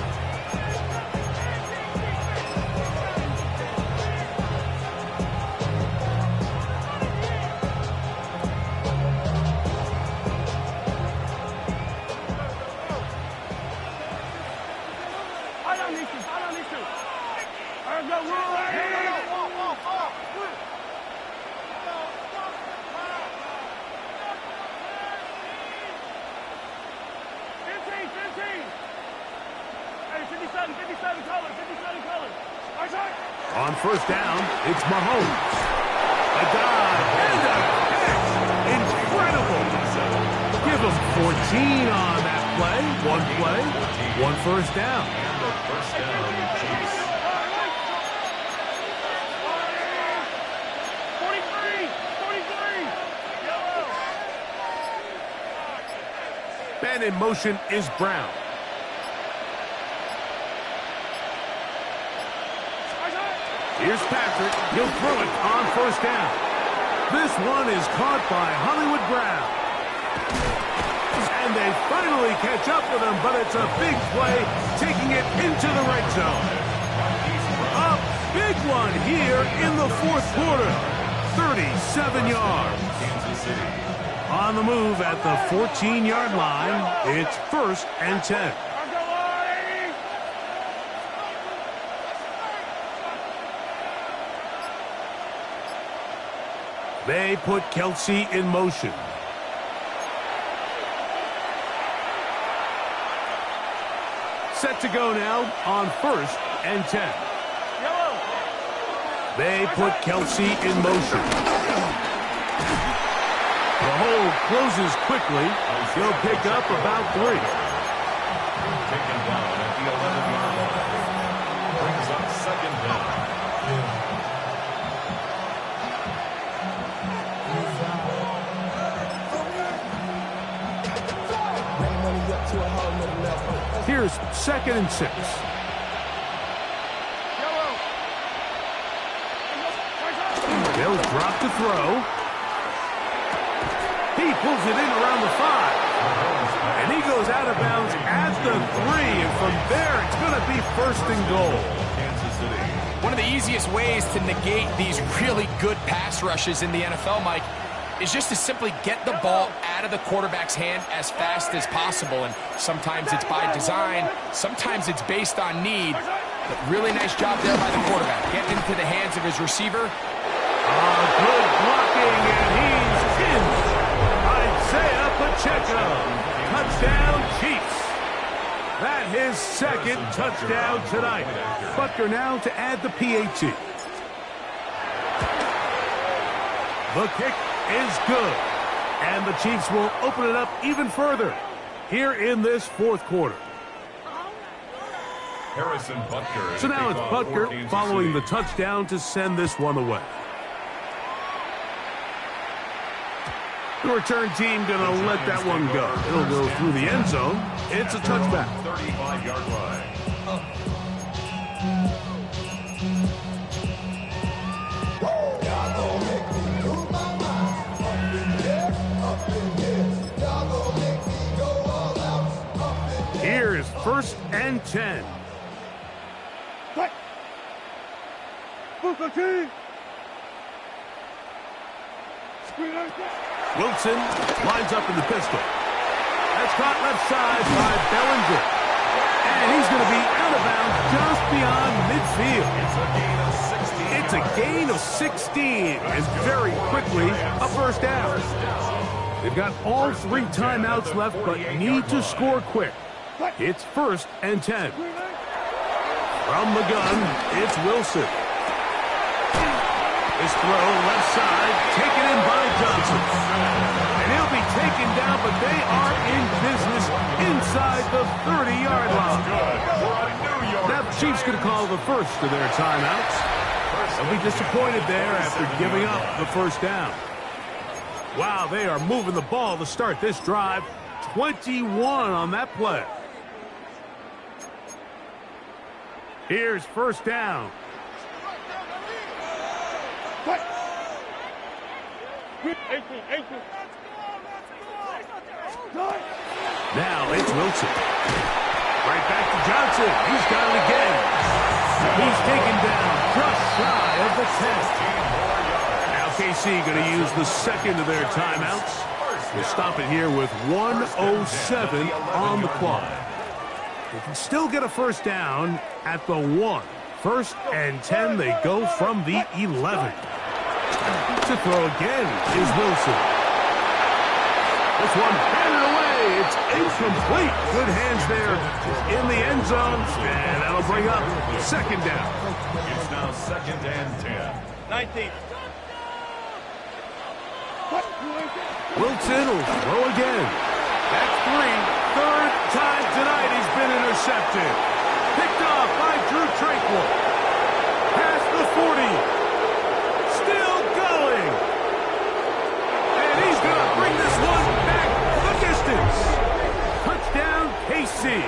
I don't need to. I don't On first down, it's Mahomes. A dive and a catch. Incredible. Give him 14 on that play. One play, one first down. First down, Chiefs. 43. Man in motion is Brown. Here's Patrick. He'll throw it on first down. This one is caught by Hollywood Brown. And they finally catch up with him, but it's a big play, taking it into the red zone. A big one here in the fourth quarter. 37 yards. On the move at the 14-yard line, it's 1st and 10. They put Kelsey in motion. Set to go now on 1st and 10. They put Kelsey in motion. The hold closes quickly. He'll pick up about 3. Taken down at the 11-yard line. Brings up 2nd down. Here's 2nd and 6. They'll drop to throw. He pulls it in around the 5. And he goes out of bounds at the 3. And from there, it's going to be 1st and goal. Kansas City. One of the easiest ways to negate these really good pass rushes in the NFL, Mike, is just to simply get the ball out of the quarterback's hand as fast as possible. And sometimes it's by design, sometimes it's based on need. But really nice job there by the quarterback, getting into the hands of his receiver. Good blocking, and he's in. Isaiah Pacheco. Touchdown, Chiefs. That his 2nd touchdown tonight. Butker now to add the PAT. The kick is good. And the Chiefs will open it up even further here in this 4th quarter. Harrison Butker. So now it's Butker following the touchdown to send this one away. The return team going to let that one go. It'll go through the end zone. It's a touchback. 35-yard line. Here's 1st and 10. Wilson lines up in the pistol. That's caught left side by Bellinger. And he's going to be out of bounds just beyond midfield. It's a gain of 16. And very quickly, a first down. They've got all 3 timeouts left, but need to score quick. It's 1st and 10. From the gun, it's Wilson. His throw left side, taken in by Johnson. And he'll be taken down, but they are in business inside the 30-yard line. Now the Chiefs going to call the first of their timeouts. They'll be disappointed there after giving up the first down. Wow, they are moving the ball to start this drive. 21 on that play. Here's 1st down. Now it's Wilson. Right back to Johnson. He's got it again. He's taken down just shy of the 10. Now KC going to use the second of their timeouts. We'll stop it here with 1:07 on the clock. They can still get a first down at the 1. 1st and 10, they go from the 11. To throw again is Wilson. This one handed away. It's incomplete. Good hands there in the end zone. And that'll bring up 2nd down. It's now 2nd and 10. 19. Wilson will throw again. That's 3. 3rd time tonight he's been intercepted. Picked off by Drew Tranquil. Past the 40. Still going. And he's going to bring this one back the distance. Touchdown, KC.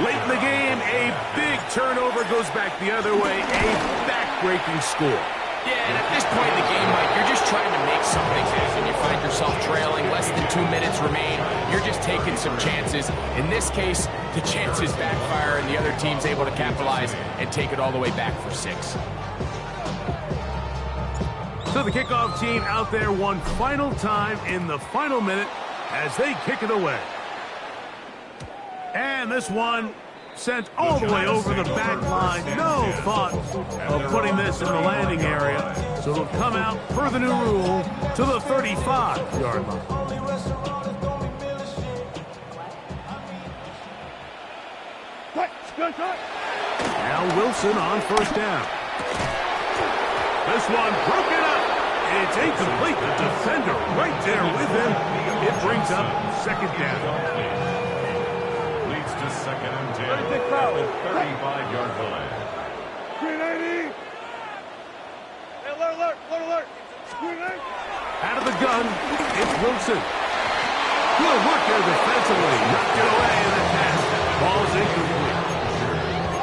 Late in the game, a big turnover goes back the other way. A back-breaking score. Yeah, and at this point in the game, Mike, you're just trying to make something happen. You find yourself trailing, less than 2 minutes remain. You're just taking some chances. In this case, the chances backfire, and the other team's able to capitalize and take it all the way back for 6. So the kickoff team out there one final time in the final minute as they kick it away. And this one sent all the way over the back line. No thought of putting this in the landing area. So it'll come out per the new rule to the 35-yard line. Now Wilson on 1st down. This one broken up. It's incomplete. The defender right there with him. It brings up 2nd down. 2nd and 10 at the 35-yard line. 390. Hey, alert. Out of the gun, it's Wilson. Good work there defensively. Knocked it away in the pass. Ball's incomplete.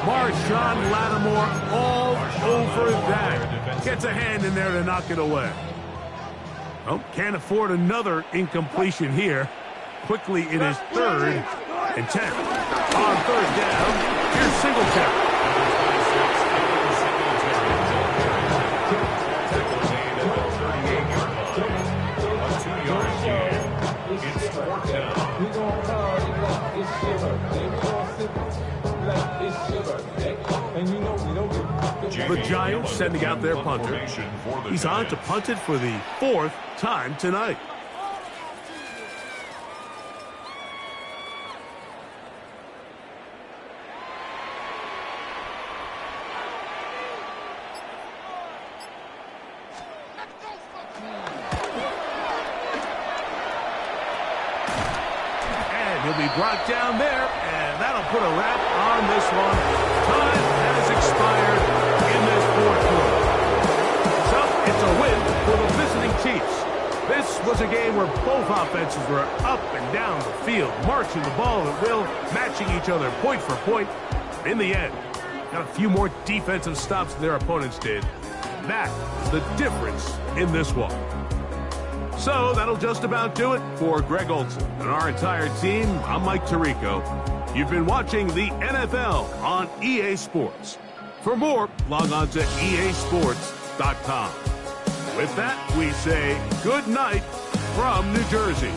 Marshawn Lattimore all over that. Gets a hand in there to knock it away. Oh, can't afford another incompletion here. Quickly it is 3rd and 10. On 3rd down, here's Singletary. The Giants sending out their punter. He's on to punt it for the 4th time tonight. He'll be brought down there, and that'll put a wrap on this one. Time has expired in this fourth quarter. So it's a win for the visiting Chiefs. This was a game where both offenses were up and down the field, marching the ball at will, matching each other point for point. In the end, got a few more defensive stops than their opponents did. That is the difference in this one. So that'll just about do it for Greg Olson and our entire team. I'm Mike Tirico. You've been watching the NFL on EA Sports. For more, log on to easports.com. With that, we say good night from New Jersey.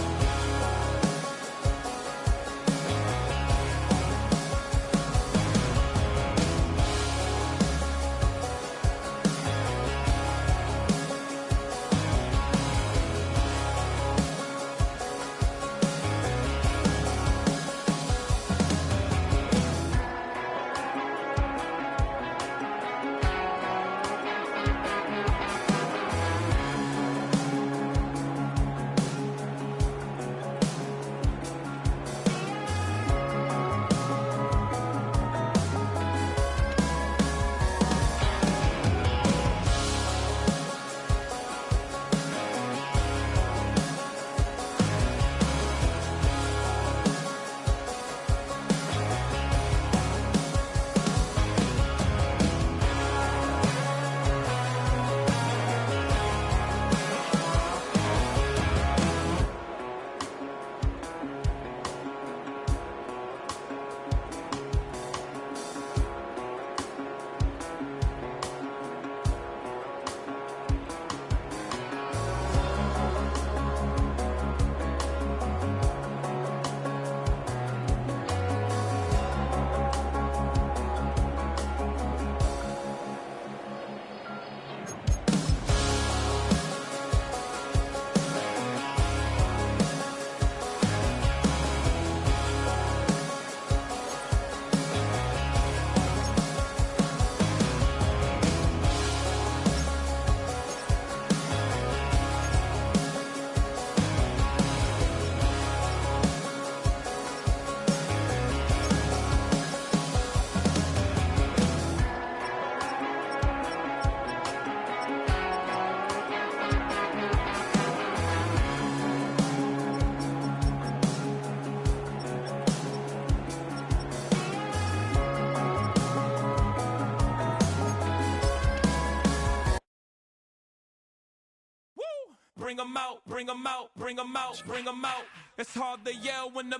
Bring 'em out, bring 'em out, bring 'em out, bring 'em out. It's hard to yell when the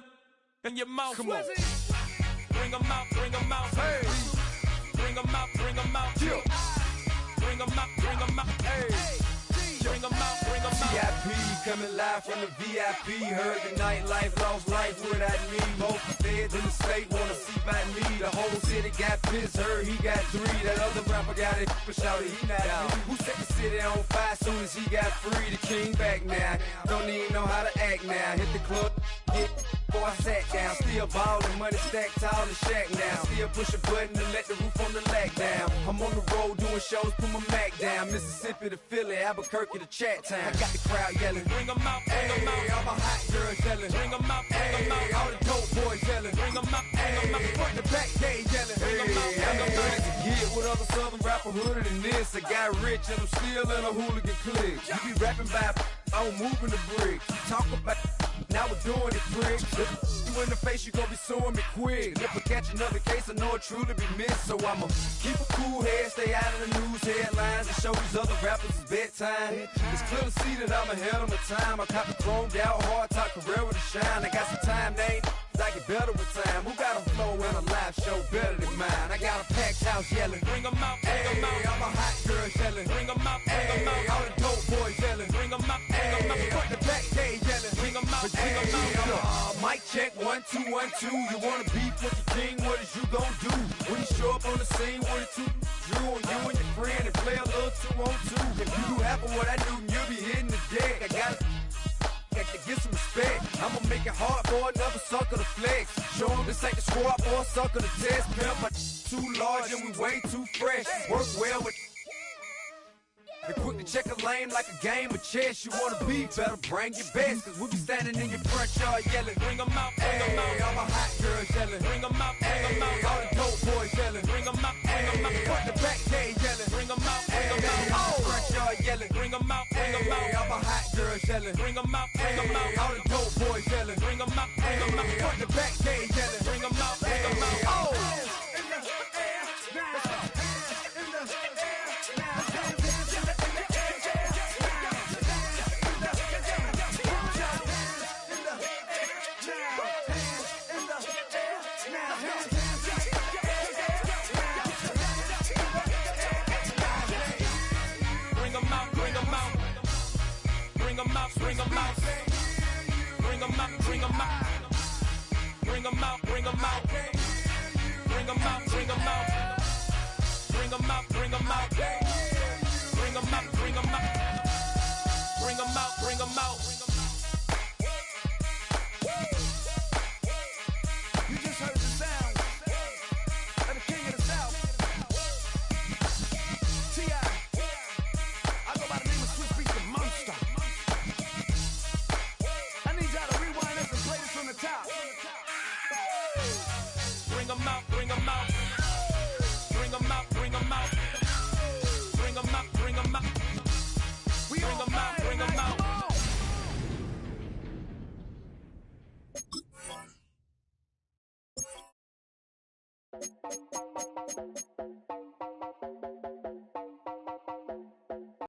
in your mouth. Come on. Bring 'em out, bring 'em out. Hey. Bring 'em out, bring 'em out. Yeah. Bring 'em out, bring 'em out. Hey. Bring 'em out, bring 'em out. VIP coming live from the VIP. Heard the nightlife, lost life without me. Most feds in the state wanna see by me. The whole city got pissed, heard he got 3. That other rapper got it, but shouted he not out. Who set the city on fire soon as he got free? The king back now, don't even know how to act now. Hit the club, get before I sat down. Still ballin', money stacked tall in shack now. Still push a button to let the roof on the lag down. I'm on the road doing shows, put my Mac down. Mississippi to Philly, Albuquerque to Chat Town. I got the crowd yelling, bring 'em out, bring 'em out. All my hot girls yelling, bring 'em out, bring 'em out. All the dope boys yelling, bring 'em out, bring 'em out. Front to back, they yelling, bring 'em out, bring 'em out. To get with other southern rapper hooded than this. I got rich and I'm still in a hooligan clique. You be rapping by, I'm moving the bricks. You talk about, now we're doing it, prick. You in the face, you gon' be suing me quick. If I catch another case, I know it truly be missed. So I'ma keep a cool head, stay out of the news headlines, and show these other rappers it's bedtime. It's clear to see that I'm ahead of my time. I caught the chromed out, hard talk career with a shine. I got some time, they ain't I get better with time. Who got a flow and a live show better than mine? I got a packed house yelling, bring 'em out, bring 'em out. All my hot girls yelling, bring 'em out, bring 'em out. All the dope boys yelling, bring 'em out, bring 'em out. Front the back, they yelling, bring 'em out, bring 'em out. Mic check, 1 2 1 2. You wanna beef with the king? What is you gon' do when you show up on the scene with a 2 Drew on you and your friend and play a little 2 on 2? If you do half of what I do, you'll be hitting the deck. I gotta get some respect. I'ma make it hard for another sucker to flex. Show 'em this ain't the squad or a sucker to test. Pimp, my too large and we way too fresh. Work well with And quick to check a lane like a game of chess. You wanna be better, bring your best. Cause we'll be standing in your front yard yelling. Bring 'em out, bring 'em out. All my hot girls yelling. Bring 'em out, bring 'em out. All the dope boys yelling. Bring 'em out, bring 'em out. Front the back gate yelling. Bring 'em out, bring 'em out. Front yard yelling. Bring 'em out, bring 'em out. All my hot girls yelling. Bring 'em out, bring 'em out. All the dope boys yelling. Bring 'em out, bring 'em out. Front the back gate yelling. Bring 'em out, bring 'em out. Bring 'em out, bring 'em out. Bring 'em out, bring 'em out. Bring 'em out, bring 'em out. Bring 'em out, bring 'em out. Bring 'em out, bring 'em out. Bring 'em out, bring 'em out. Bring 'em out, bring 'em out. Bring 'em out, bring 'em out. You just heard the sound of the king of the south. T.I. I go by the name of Swiss Beats the Monster. I need y'all to rewind this and play this from the top. Bring 'em out, bring 'em out. Bring 'em out, bring 'em out. Bring 'em out, bring 'em out. We Bring 'em out, bring 'em out. Come on.